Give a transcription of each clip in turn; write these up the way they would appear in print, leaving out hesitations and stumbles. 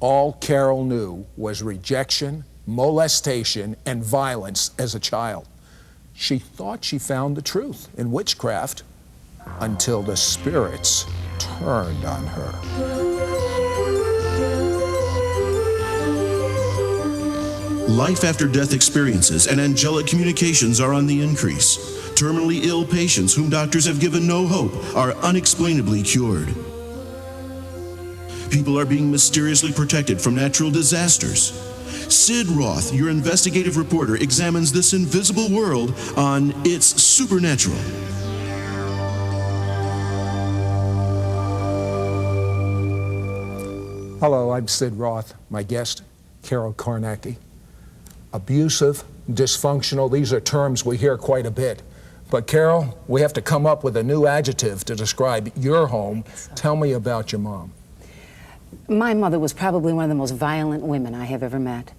All Carol knew was rejection, molestation, and violence as a child. She thought she found the truth in witchcraft until the spirits turned on her. Life after death experiences and angelic communications are on the increase. Terminally ill patients whom doctors have given no hope are unexplainably cured. People are being mysteriously protected from natural disasters. Sid Roth, your investigative reporter, examines this invisible world on It's Supernatural. Hello, I'm Sid Roth. My guest, Carol Kornacki. Abusive, dysfunctional, these are terms we hear quite a bit. But Carol, we have to come up with a new adjective to describe your home. Tell me about your mom. My mother was probably one of the most violent women I have ever met.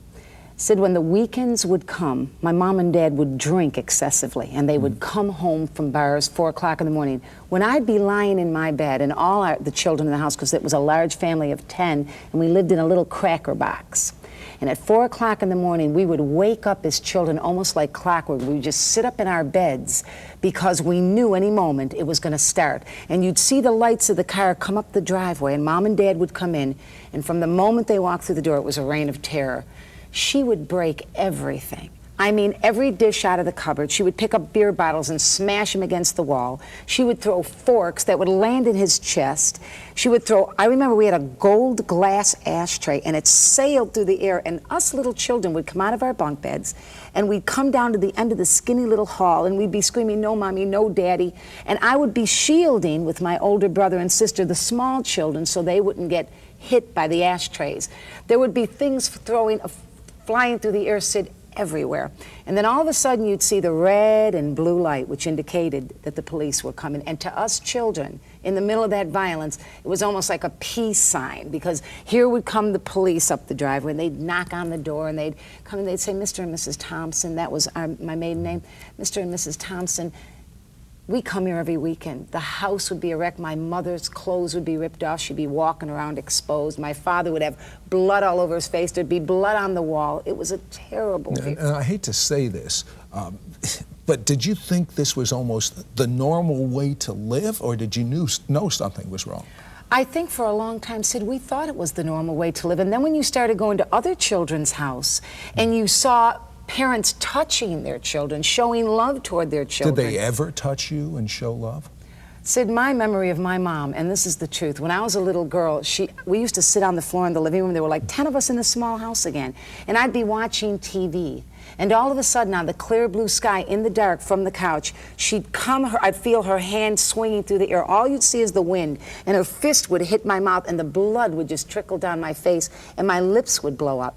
Sid, when the weekends would come, my mom and dad would drink excessively, and they would come home from bars 4 o'clock in the morning. When I'd be lying in my bed, and all the children in the house, because it was a large family of 10, and we lived in a little cracker box. And at 4 o'clock in the morning, we would wake up as children almost like clockwork. We would just sit up in our beds because we knew any moment it was going to start. And you'd see the lights of the car come up the driveway, and Mom and Dad would come in. And from the moment they walked through the door, it was a reign of terror. She would break everything. I mean, every dish out of the cupboard. She would pick up beer bottles and smash them against the wall. She would throw forks that would land in his chest. She would throw, I remember we had a gold glass ashtray, and it sailed through the air, and us little children would come out of our bunk beds, and we'd come down to the end of the skinny little hall, and we'd be screaming, "No, Mommy, no, Daddy." And I would be shielding with my older brother and sister the small children so they wouldn't get hit by the ashtrays. There would be things flying through the air, Sid, everywhere. And then all of a sudden you'd see the red and blue light, which indicated that the police were coming. And to us children, in the middle of that violence, it was almost like a peace sign, because here would come the police up the driveway, and they'd knock on the door, and they'd come and they'd say, "Mr. and Mrs. Thompson," that was my maiden name, "Mr. and Mrs. Thompson, we come here every weekend." The house would be a wreck. My mother's clothes would be ripped off. She'd be walking around exposed. My father would have blood all over his face. There'd be blood on the wall. It was a terrible And I hate to say this, but did you think this was almost the normal way to live, or did you know something was wrong? I think for a long time, Sid, we thought it was the normal way to live. And then when you started going to other children's house and you saw parents touching their children, showing love toward their children. Did they ever touch you and show love? Sid, my memory of my mom, and this is the truth, when I was a little girl, we used to sit on the floor in the living room. There were like 10 of us in the small house again. And I'd be watching TV. And all of a sudden, on the clear blue sky, in the dark, from the couch, I'd feel her hand swinging through the air. All you'd see is the wind, and her fist would hit my mouth, and the blood would just trickle down my face, and my lips would blow up.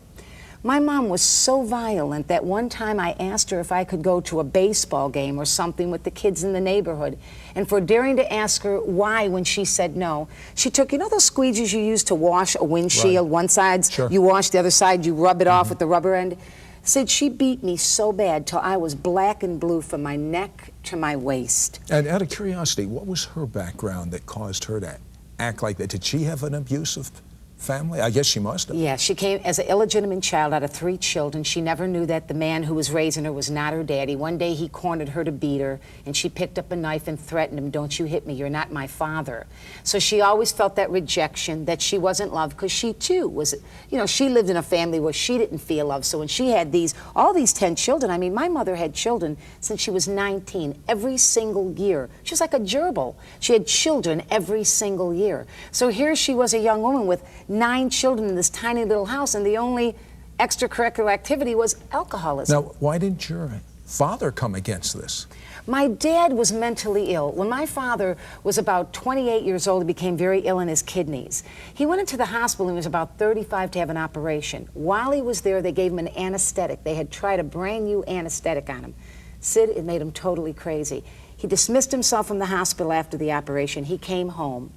My mom was so violent that one time I asked her if I could go to a baseball game or something with the kids in the neighborhood. And for daring to ask her why when she said no, she took, you know those squeegees you use to wash a windshield? Right. One side, sure. You wash the other side, you rub it off with the rubber end. Said she beat me so bad till I was black and blue from my neck to my waist. And out of curiosity, what was her background that caused her to act like that? Did she have an abusive family? I guess she must have. Yeah, she came as an illegitimate child out of 3 children. She never knew that the man who was raising her was not her daddy. One day he cornered her to beat her, and she picked up a knife and threatened him, "Don't you hit me, you're not my father." So she always felt that rejection, that she wasn't loved, because she too was, you know, she lived in a family where she didn't feel love. So when she had all these 10 children, I mean, my mother had children since she was 19, every single year. She was like a gerbil. She had children every single year. So here she was, a young woman with 9 children in this tiny little house, and the only extracurricular activity was alcoholism. Now, why didn't your father come against this? My dad was mentally ill. When my father was about 28 years old, he became very ill in his kidneys. He went into the hospital and he was about 35 to have an operation. While he was there, they gave him an anesthetic. They had tried a brand new anesthetic on him. Sid, it made him totally crazy. He dismissed himself from the hospital after the operation. He came home.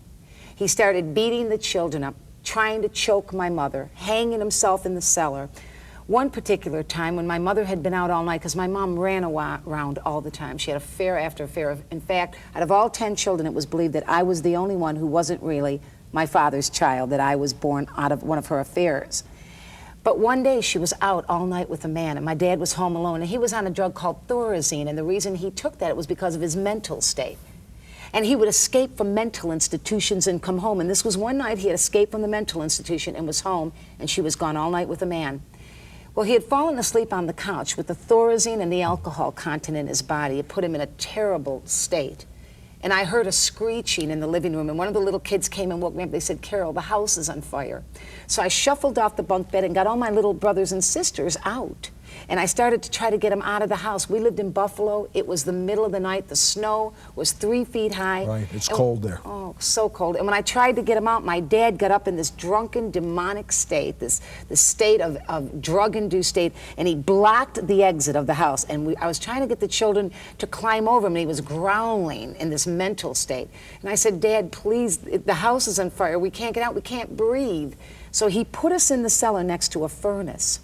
He started beating the children up, trying to choke my mother, hanging himself in the cellar. One particular time when my mother had been out all night, because my mom ran around all the time. She had affair after affair. In fact, out of all 10 children, it was believed that I was the only one who wasn't really my father's child, that I was born out of one of her affairs. But one day she was out all night with a man, and my dad was home alone, and he was on a drug called Thorazine, and the reason he took that was because of his mental state. And he would escape from mental institutions and come home. And this was one night he had escaped from the mental institution and was home, and she was gone all night with a man. Well, he had fallen asleep on the couch with the Thorazine and the alcohol content in his body. It put him in a terrible state. And I heard a screeching in the living room, and one of the little kids came and woke me up. They said, "Carol, the house is on fire." So I shuffled off the bunk bed and got all my little brothers and sisters out. And I started to try to get them out of the house. We lived in Buffalo. It was the middle of the night. The snow was 3 feet high. Right, it's cold there. Oh, so cold. And when I tried to get them out, my dad got up in this drunken, demonic state, this state of drug-induced state, and he blocked the exit of the house. And I was trying to get the children to climb over him, and he was growling in this mental state. And I said, "Dad, please, the house is on fire. We can't get out. We can't breathe." So he put us in the cellar next to a furnace.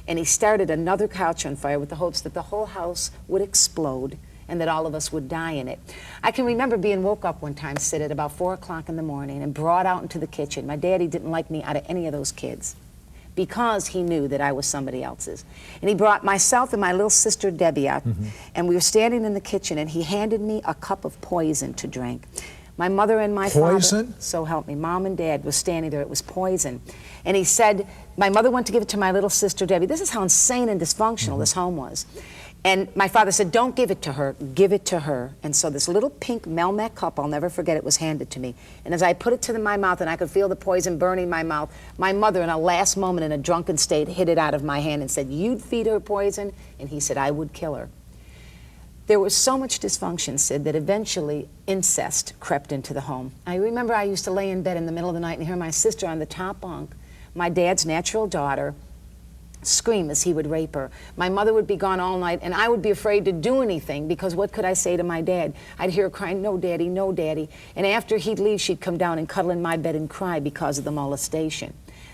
And he started another couch on fire with the hopes that the whole house would explode and that all of us would die in it. I can remember being woke up one time, Sid, at about 4 o'clock in the morning and brought out into the kitchen. My daddy didn't like me out of any of those kids because he knew that I was somebody else's. And he brought myself and my little sister Debbie out, and we were standing in the kitchen, and he handed me a cup of poison to drink. My mother and my Poison? father, so help me, Mom and Dad was standing there. It was poison. And he said, my mother went to give it to my little sister Debbie. This is how insane and dysfunctional this home was. And my father said, "Don't give it to her, give it to her." And so this little pink Melmac cup, I'll never forget it, was handed to me. And as I put it to my mouth and I could feel the poison burning my mouth, my mother, in a last moment in a drunken state, hid it out of my hand and said, "You'd feed her poison?" And he said, "I would kill her." There was so much dysfunction, Sid, that eventually incest crept into the home. I remember I used to lay in bed in the middle of the night and hear my sister on the top bunk, my dad's natural daughter, scream as he would rape her. My mother would be gone all night, and I would be afraid to do anything because what could I say to my dad? I'd hear her crying, "No, Daddy, no, Daddy." And after he'd leave, she'd come down and cuddle in my bed and cry because of the molestation.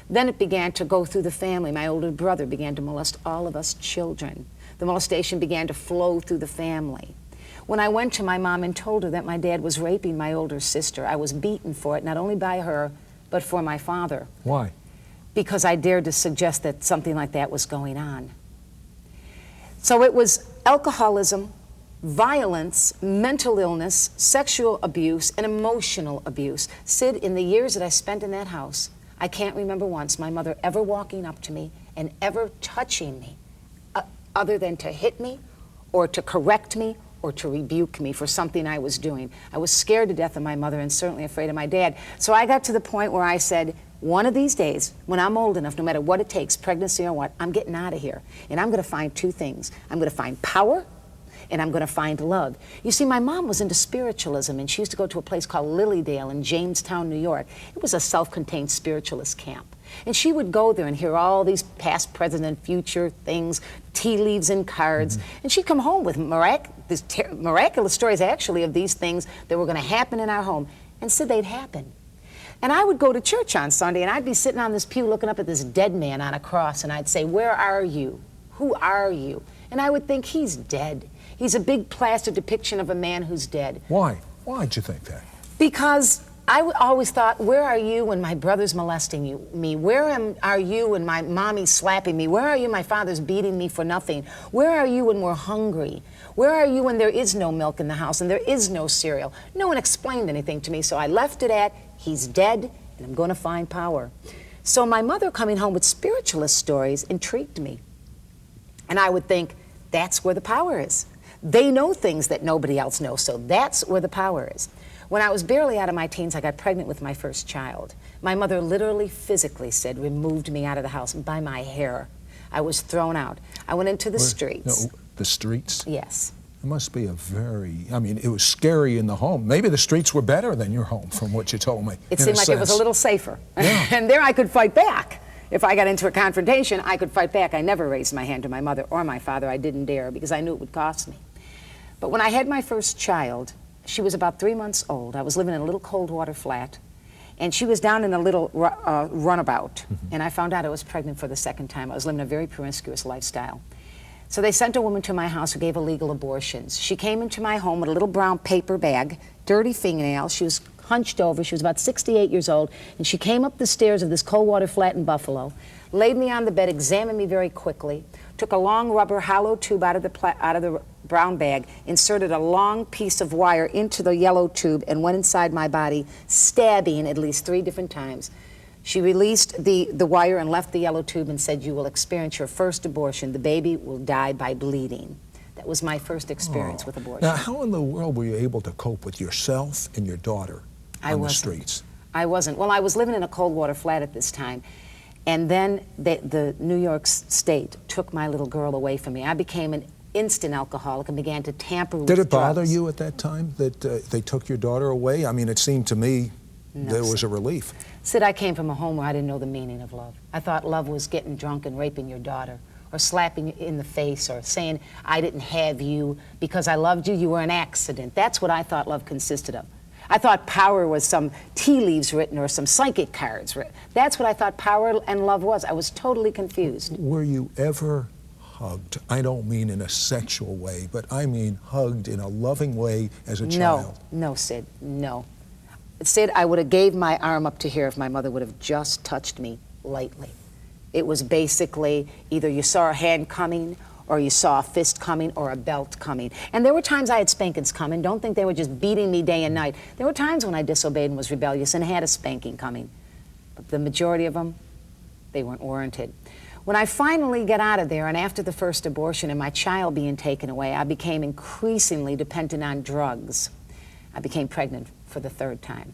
Then it began to go through the family. My older brother began to molest all of us children. The molestation began to flow through the family. When I went to my mom and told her that my dad was raping my older sister, I was beaten for it, not only by her, but for my father. Why? Because I dared to suggest that something like that was going on. So it was alcoholism, violence, mental illness, sexual abuse, and emotional abuse. Sid, in the years that I spent in that house, I can't remember once my mother ever walking up to me and ever touching me, other than to hit me or to correct me or to rebuke me for something I was doing. I was scared to death of my mother and certainly afraid of my dad. So I got to the point where I said, one of these days, when I'm old enough, no matter what it takes, pregnancy or what, I'm getting out of here. And I'm going to find two things. I'm going to find power, and I'm going to find love. You see, my mom was into spiritualism, and she used to go to a place called Lilydale in Jamestown, New York. It was a self-contained spiritualist camp. And she would go there and hear all these past, present, and future things, tea leaves and cards. And she'd come home with miraculous stories, actually, of these things that were going to happen in our home. And said they'd happen. And I would go to church on Sunday, and I'd be sitting on this pew looking up at this dead man on a cross, and I'd say, "Where are you? Who are you?" And I would think, he's dead. He's a big plaster depiction of a man who's dead. Why? Why'd you think that? Because I always thought, where are you when my brother's molesting me? Where are you when my mommy's slapping me? Where are you when my father's beating me for nothing? Where are you when we're hungry? Where are you when there is no milk in the house and there is no cereal? No one explained anything to me, so I left it at, he's dead, and I'm going to find power. So my mother coming home with spiritualist stories intrigued me. And I would think, that's where the power is. They know things that nobody else knows, so that's where the power is. When I was barely out of my teens, I got pregnant with my first child. My mother literally, physically said, removed me out of the house by my hair. I was thrown out. I went into the streets. No, the streets? Yes. It must be it was scary in the home. Maybe the streets were better than your home, from what you told me. It seemed like it was a little safer. Yeah. And there I could fight back. If I got into a confrontation, I could fight back. I never raised my hand to my mother or my father. I didn't dare because I knew it would cost me. But when I had my first child, she was about 3 months old. I was living in a little cold water flat, and she was down in a little runabout. And I found out I was pregnant for the second time. I was living a very promiscuous lifestyle. So they sent a woman to my house who gave illegal abortions. She came into my home with a little brown paper bag, dirty fingernails. She was hunched over. She was about 68 years old. And she came up the stairs of this cold water flat in Buffalo, laid me on the bed, examined me very quickly, took a long rubber hollow tube out of the brown bag, inserted a long piece of wire into the yellow tube, and went inside my body, stabbing at least 3 different times. She released the wire and left the yellow tube and said, "You will experience your first abortion. The baby will die by bleeding." That was my first experience with abortion. Now, how in the world were you able to cope with yourself and your daughter on the streets? I wasn't. Well, I was living in a cold water flat at this time. And then the New York State took my little girl away from me. I became an instant alcoholic and began to tamper with drugs. Did it bother you at that time that they took your daughter away? I mean, it seemed to me there was a relief. Sid, I came from a home where I didn't know the meaning of love. I thought love was getting drunk and raping your daughter, or slapping you in the face, or saying, "I didn't have you because I loved you, you were an accident." That's what I thought love consisted of. I thought power was some tea leaves written or some psychic cards written. That's what I thought power and love was. I was totally confused. Were you ever hugged? I don't mean in a sexual way, but I mean hugged in a loving way as a child. No, Sid, no. Sid, I would have gave my arm up to here if my mother would have just touched me lightly. It was basically either you saw a hand coming, or you saw a fist coming, or a belt coming. And there were times I had spankings coming. Don't think they were just beating me day and night. There were times when I disobeyed and was rebellious and had a spanking coming. But the majority of them, they weren't warranted. When I finally got out of there, and after the first abortion and my child being taken away, I became increasingly dependent on drugs. I became pregnant for the 3rd time.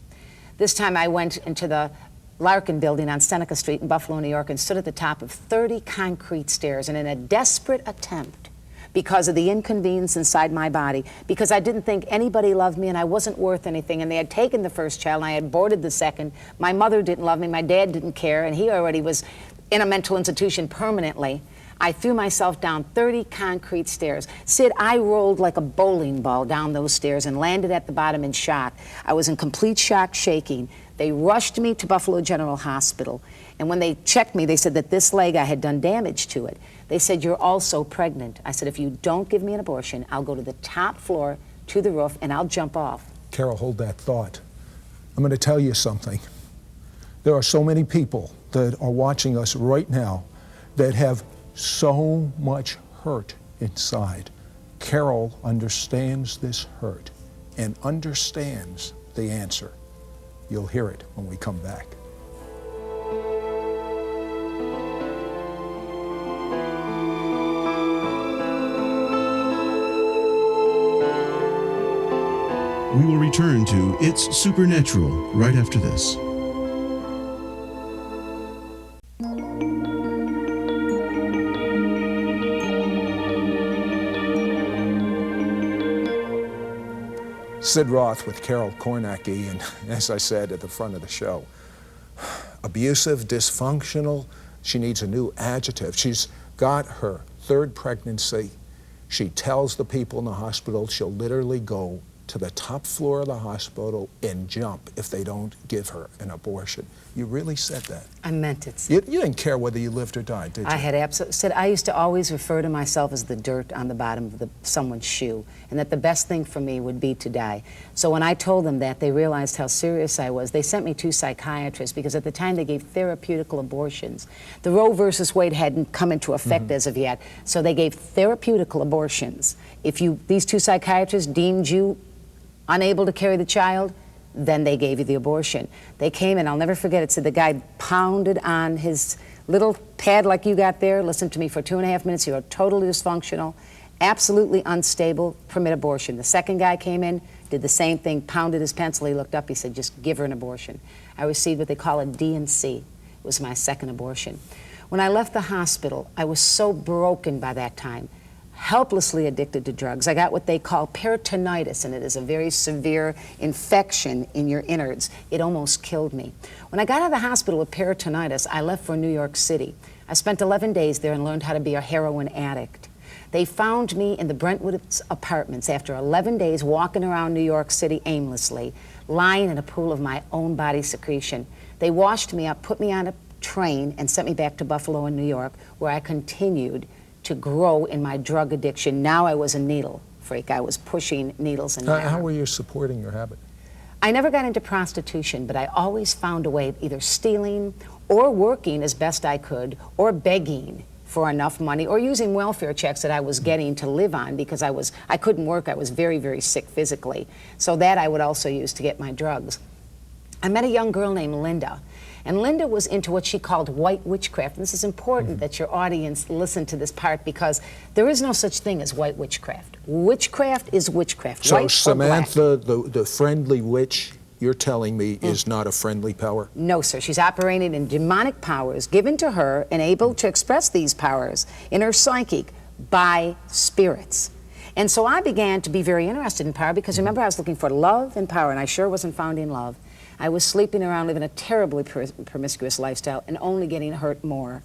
This time I went into the Larkin building on Seneca Street in Buffalo, New York, and stood at the top of 30 concrete stairs. And in a desperate attempt, because of the inconvenience inside my body, because I didn't think anybody loved me and I wasn't worth anything, and they had taken the first child and I had aborted the second, my mother didn't love me, my dad didn't care, and he already was in a mental institution permanently, I threw myself down 30 concrete stairs. Sid, I rolled like a bowling ball down those stairs and landed at the bottom in shock. I was in complete shock, shaking. They rushed me to Buffalo General Hospital, and when they checked me, they said that this leg, I had done damage to it. They said, "You're also pregnant." I said, "If you don't give me an abortion, I'll go to the top floor, to the roof, and I'll jump off." Carol, hold that thought. I'm going to tell you something. There are so many people that are watching us right now that have so much hurt inside. Carol understands this hurt and understands the answer. You'll hear it when we come back. We will return to It's Supernatural right after this. Sid Roth with Carol Kornacki, and as I said at the front of the show, abusive, dysfunctional. She needs a new adjective. She's got her 3rd pregnancy. She tells the people in the hospital she'll literally go to the top floor of the hospital and jump if they don't give her an abortion. You really said that. I meant it, Sid. You didn't care whether you lived or died, did you? I had absolutely said, I used to always refer to myself as the dirt on the bottom of someone's shoe, and that the best thing for me would be to die. So when I told them that, they realized how serious I was. They sent me to psychiatrists because at the time they gave therapeutical abortions. The Roe versus Wade hadn't come into effect as of yet, so they gave therapeutical abortions. If these 2 psychiatrists deemed you unable to carry the child, then they gave you the abortion. They came in, I'll never forget it, said the guy pounded on his little pad like you got there, listened to me for 2.5 minutes, you are totally dysfunctional, absolutely unstable, permit abortion. The second guy came in, did the same thing, pounded his pencil, he looked up, he said, "Just give her an abortion." I received what they call a D&C. It was my 2nd abortion. When I left the hospital, I was so broken by that time, helplessly addicted to drugs. I got what they call peritonitis, and it is a very severe infection in your innards. It almost killed me. When I got out of the hospital with peritonitis, I left for New York City. I spent 11 days there and learned how to be a heroin addict. They found me in the Brentwood apartments after 11 days walking around New York City aimlessly, lying in a pool of my own body secretion. They washed me up, put me on a train, and sent me back to Buffalo and New York, where I continued to grow in my drug addiction. Now I was a needle freak. I was pushing needles in my How arm. were you supporting your habit? I never got into prostitution, but I always found a way of either stealing or working as best I could or begging for enough money or using welfare checks that I was getting to live on because I couldn't work. I was very, very sick physically. So that I would also use to get my drugs. I met a young girl named Linda, and Linda was into what she called white witchcraft. And this is important that your audience listen to this part because there is no such thing as white witchcraft. Witchcraft is witchcraft, So white or black. Samantha, the friendly witch, you're telling me is not a friendly power? No, sir. She's operating in demonic powers given to her and able to express these powers in her psychic by spirits. And so I began to be very interested in power because remember I was looking for love and power and I sure wasn't finding love. I was sleeping around living a terribly promiscuous lifestyle and only getting hurt more.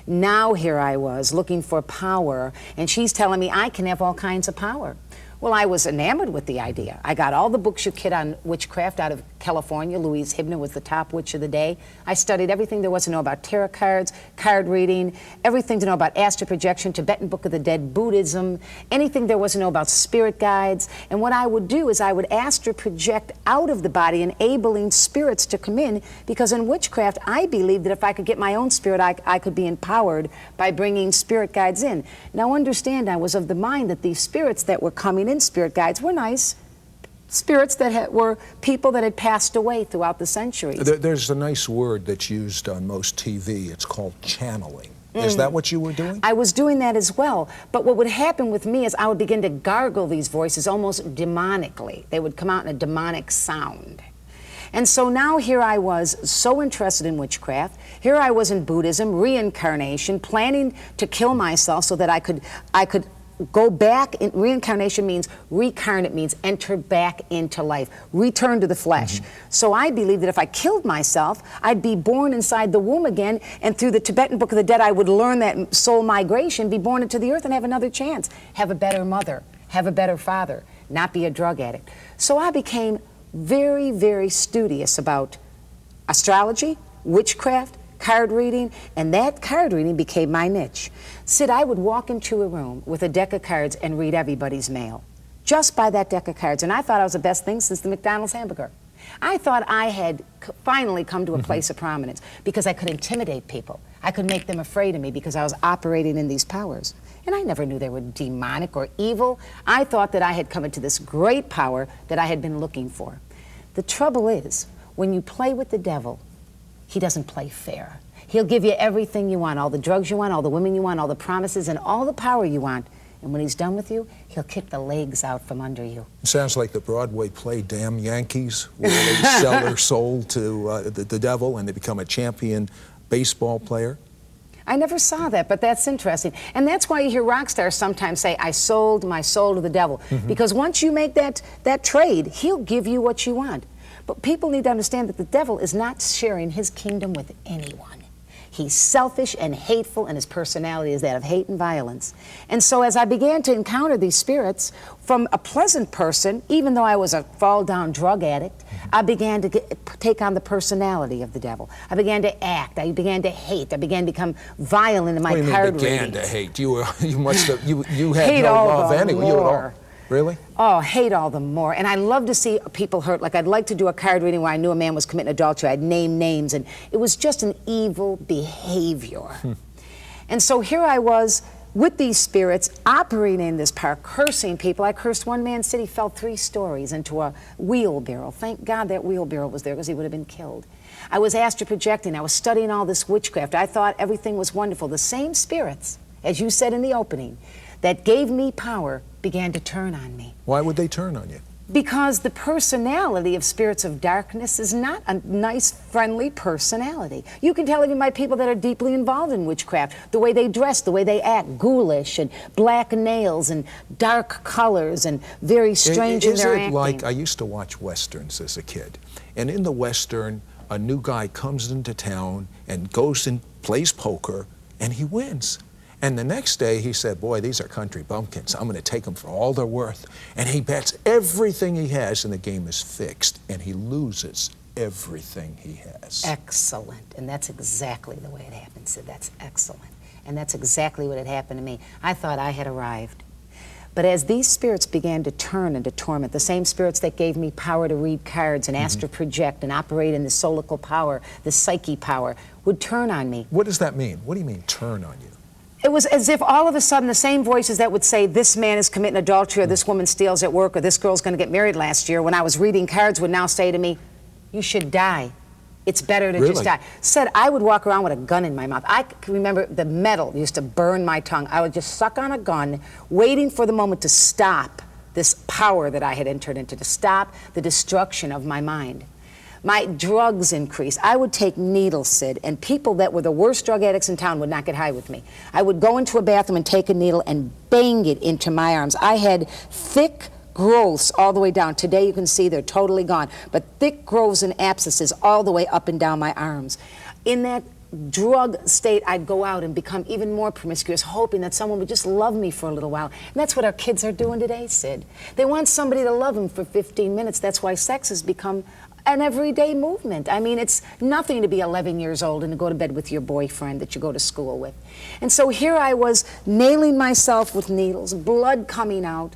Now here I was looking for power and she's telling me I can have all kinds of power. Well, I was enamored with the idea. I got all the books you could on witchcraft out of California. Louise Hibner was the top witch of the day. I studied everything there was to know about tarot cards, card reading, everything to know about astral projection, Tibetan Book of the Dead, Buddhism, anything there was to know about spirit guides. And what I would do is I would astral project out of the body, enabling spirits to come in, because in witchcraft, I believed that if I could get my own spirit, I could be empowered by bringing spirit guides in. Now understand, I was of the mind that these spirits that were coming in, spirit guides, were nice spirits that were people that had passed away throughout the centuries. There's a nice word that's used on most TV. It's called channeling. Is that what you were doing? I was doing that as well. But what would happen with me is I would begin to gargle these voices almost demonically. They would come out in a demonic sound. And so now here I was so interested in witchcraft. Here I was in Buddhism, reincarnation, planning to kill myself so that I could go back. Reincarnation means recarnate, means enter back into life, return to the flesh. So I believed that if I killed myself, I'd be born inside the womb again, and through the Tibetan Book of the Dead, I would learn that soul migration, be born into the earth and have another chance, have a better mother, have a better father, not be a drug addict. So I became very, very studious about astrology, witchcraft, card reading, and that card reading became my niche. Sid, I would walk into a room with a deck of cards and read everybody's mail, just by that deck of cards, and I thought I was the best thing since the McDonald's hamburger. I thought I had finally come to a place of prominence because I could intimidate people. I could make them afraid of me because I was operating in these powers. And I never knew they were demonic or evil. I thought that I had come into this great power that I had been looking for. The trouble is, when you play with the devil, he doesn't play fair. He'll give you everything you want, all the drugs you want, all the women you want, all the promises, and all the power you want. And when he's done with you, he'll kick the legs out from under you. Sounds like the Broadway play Damn Yankees, where they sell their soul to the devil and they become a champion baseball player. I never saw that, but that's interesting. And that's why you hear rock stars sometimes say, I sold my soul to the devil. Because once you make that trade, he'll give you what you want. But people need to understand that the devil is not sharing his kingdom with anyone. He's selfish and hateful, and his personality is that of hate and violence. And so as I began to encounter these spirits, from a pleasant person, even though I was a fall-down drug addict, I began to take on the personality of the devil. I began to act. I began to hate. I began to become violent in my card began readings. to hate? You must have. You had Hate no all love the anyway. You at all? more. Really? Oh, hate all the more. And I love to see people hurt. Like, I'd like to do a card reading where I knew a man was committing adultery. I'd name names, and it was just an evil behavior. And so here I was with these spirits operating in this power, cursing people. I cursed one man's city, fell 3 stories into a wheelbarrow. Thank God that wheelbarrow was there because he would have been killed. I was astral projecting. I was studying all this witchcraft. I thought everything was wonderful. The same spirits, as you said in the opening, that gave me power began to turn on me. Why would they turn on you? Because the personality of spirits of darkness is not a nice, friendly personality. You can tell even by people that are deeply involved in witchcraft, the way they dress, the way they act, ghoulish and black nails and dark colors and very strange in their acting. Is it like, I used to watch Westerns as a kid, and in the Western, a new guy comes into town and goes and plays poker, and he wins. And the next day he said, boy, these are country bumpkins. I'm going to take them for all they're worth. And he bets everything he has and the game is fixed. And he loses everything he has. Excellent. And that's exactly the way it happens. Sid. That's excellent. And that's exactly what had happened to me. I thought I had arrived. But as these spirits began to turn and to torment, the same spirits that gave me power to read cards and astral project and operate in the solical power, the psyche power, would turn on me. What does that mean? What do you mean, turn on you? It was as if all of a sudden the same voices that would say, this man is committing adultery, or this woman steals at work, or this girl's going to get married last year, when I was reading cards, would now say to me, you should die. It's better to just die. Said I would walk around with a gun in my mouth. I can remember the metal used to burn my tongue. I would just suck on a gun, waiting for the moment to stop this power that I had entered into, to stop the destruction of my mind. My drugs increased. I would take needles, Sid, and people that were the worst drug addicts in town would not get high with me. I would go into a bathroom and take a needle and bang it into my arms. I had thick growths all the way down. Today you can see they're totally gone, but thick growths and abscesses all the way up and down my arms. In that drug state, I'd go out and become even more promiscuous, hoping that someone would just love me for a little while. And that's what our kids are doing today, Sid. They want somebody to love them for 15 minutes. That's why sex has become an everyday movement. I mean, it's nothing to be 11 years old and to go to bed with your boyfriend that you go to school with. And so here I was, nailing myself with needles, blood coming out,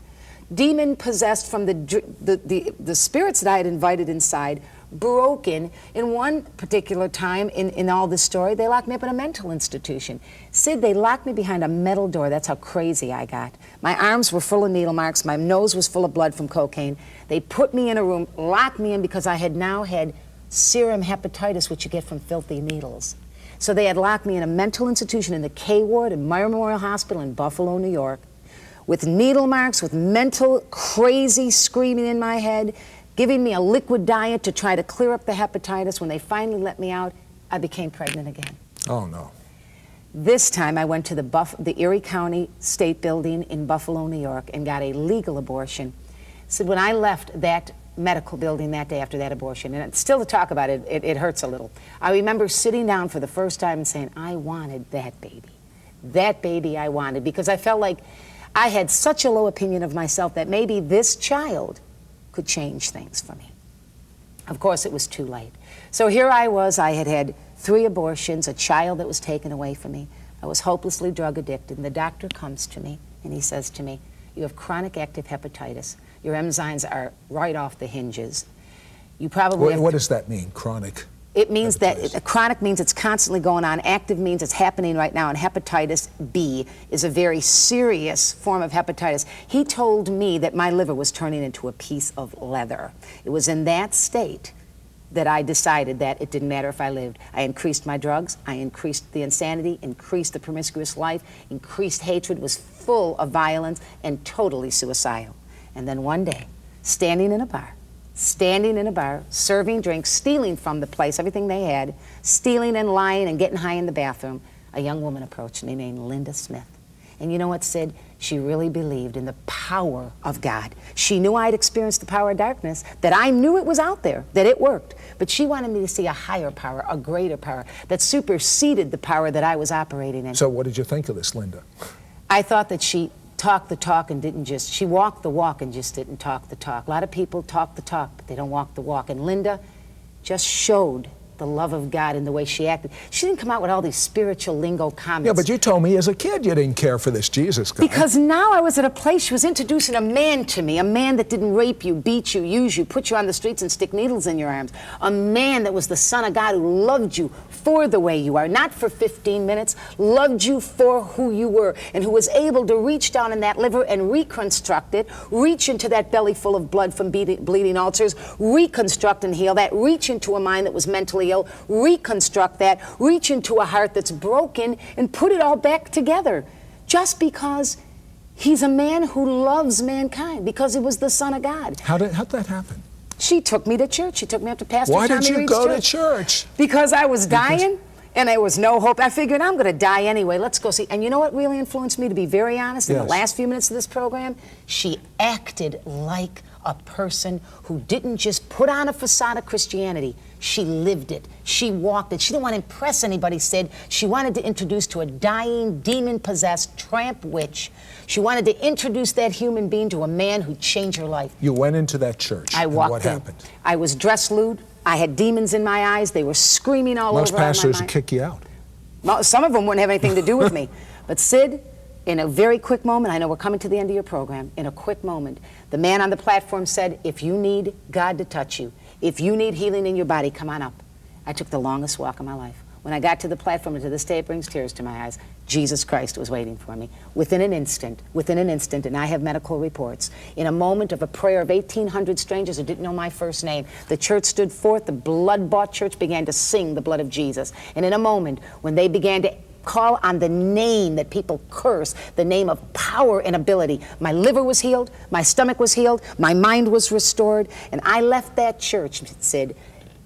demon possessed from the spirits that I had invited inside, broken. In one particular time in all this story, they locked me up in a mental institution. Sid, they locked me behind a metal door. That's how crazy I got. My arms were full of needle marks. My nose was full of blood from cocaine. They put me in a room, locked me in because I had now had serum hepatitis, which you get from filthy needles. So they had locked me in a mental institution in the K ward at Meyer Memorial Hospital in Buffalo, New York, with needle marks, with mental crazy screaming in my head, giving me a liquid diet to try to clear up the hepatitis. When they finally let me out, I became pregnant again. Oh, no. This time I went to the Erie County State Building in Buffalo, New York, and got a legal abortion. So when I left that medical building that day after that abortion, and still to talk about it, it hurts a little. I remember sitting down for the first time and saying, I wanted that baby. That baby I wanted, because I felt like I had such a low opinion of myself that maybe this child could change things for me. Of course, it was too late. So here I was, I had had 3 abortions, a child that was taken away from me. I was hopelessly drug addicted, and the doctor comes to me and he says to me, you have chronic active hepatitis. Your enzymes are right off the hinges. You probably What does that mean, chronic? It means that chronic means it's constantly going on. Active means it's happening right now. And hepatitis B is a very serious form of hepatitis. He told me that my liver was turning into a piece of leather. It was in that state that I decided that it didn't matter if I lived. I increased my drugs, I increased the insanity, increased the promiscuous life, increased hatred, was full of violence, and totally suicidal. And then one day, standing in a bar, serving drinks, stealing from the place, everything they had, stealing and lying and getting high in the bathroom, a young woman approached me named Linda Smith. And you know what, Sid? She really believed in the power of God. She knew I'd experienced the power of darkness, that I knew it was out there, that it worked. But she wanted me to see a higher power, a greater power, that superseded the power that I was operating in. So what did you think of this, Linda? I thought that she talked the talk and she walked the walk and just didn't talk the talk. A lot of people talk the talk, but they don't walk the walk. And Linda just showed the love of God in the way she acted. She didn't come out with all these spiritual lingo comments. Yeah, but you told me as a kid you didn't care for this Jesus guy. Because now I was at a place, she was introducing a man to me, a man that didn't rape you, beat you, use you, put you on the streets and stick needles in your arms. A man that was the Son of God who loved you for the way you are, not for 15 minutes, loved you for who you were, and who was able to reach down in that liver and reconstruct it, reach into that belly full of blood from bleeding ulcers, reconstruct and heal that, reach into a mind that was mentally ill, reconstruct that, reach into a heart that's broken, and put it all back together. Just because he's a man who loves mankind, because he was the Son of God. How'd that happen? She took me to church. She took me up to Pastor Why Tommy did you Reed's go to church? Because I was dying. And there was no hope. I figured I'm going to die anyway. Let's go see. And you know what really influenced me, to be very honest, in the last few minutes of this program? She acted like a person who didn't just put on a facade of Christianity. She lived it. She walked it. She didn't want to impress anybody, Sid. She wanted to introduce to a dying, demon-possessed tramp witch. She wanted to introduce that human being to a man who'd change her life. You went into that church. I walked in. What happened? I was dressed lewd. I had demons in my eyes. They were screaming all over. Most pastors would kick you out. Some of them wouldn't have anything to do with me. But Sid, in a very quick moment, I know we're coming to the end of your program, in a quick moment, the man on the platform said, if you need God to touch you, if you need healing in your body, come on up. I took the longest walk of my life. When I got to the platform, and to this day it brings tears to my eyes, Jesus Christ was waiting for me. Within an instant, and I have medical reports, in a moment of a prayer of 1,800 strangers who didn't know my first name, the church stood forth, the blood-bought church began to sing the blood of Jesus. And in a moment, when they began to call on the name that people curse, the name of power and ability, my liver was healed, my stomach was healed, my mind was restored, and I left that church, Sid,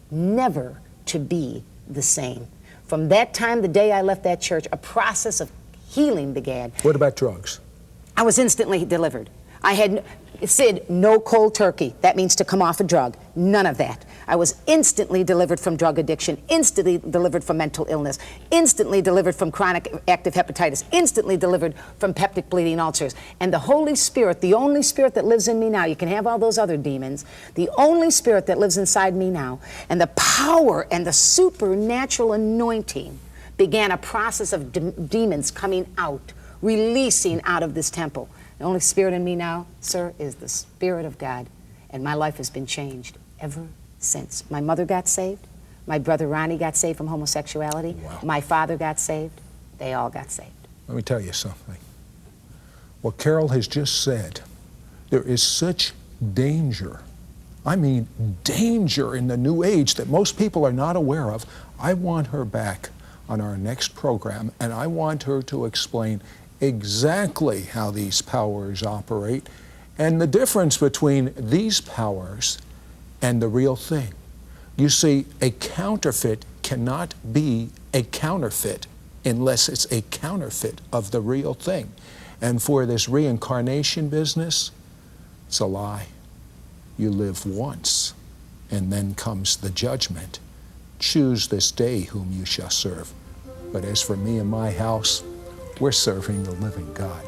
never to be the same. From that time, the day I left that church, a process of healing began. What about drugs? I was instantly delivered. I had, Sid, no cold turkey. That means to come off a drug. None of that. I was instantly delivered from drug addiction, instantly delivered from mental illness, instantly delivered from chronic active hepatitis, instantly delivered from peptic bleeding ulcers. And the Holy Spirit, the only spirit that lives in me now, you can have all those other demons, the only spirit that lives inside me now, and the power and the supernatural anointing began a process of demons coming out, releasing out of this temple. The only spirit in me now, sir, is the Spirit of God, and my life has been changed ever since. My mother got saved. My brother Ronnie got saved from homosexuality. Wow. My father got saved. They all got saved. Let me tell you something. What Carol has just said, there is such danger, I mean danger in the new age that most people are not aware of. I want her back on our next program, and I want her to explain exactly how these powers operate and the difference between these powers and the real thing. You see, a counterfeit cannot be a counterfeit unless it's a counterfeit of the real thing. And for this reincarnation business, it's a lie. You live once, and then comes the judgment. Choose this day whom you shall serve. But as for me and my house, we're serving the living God.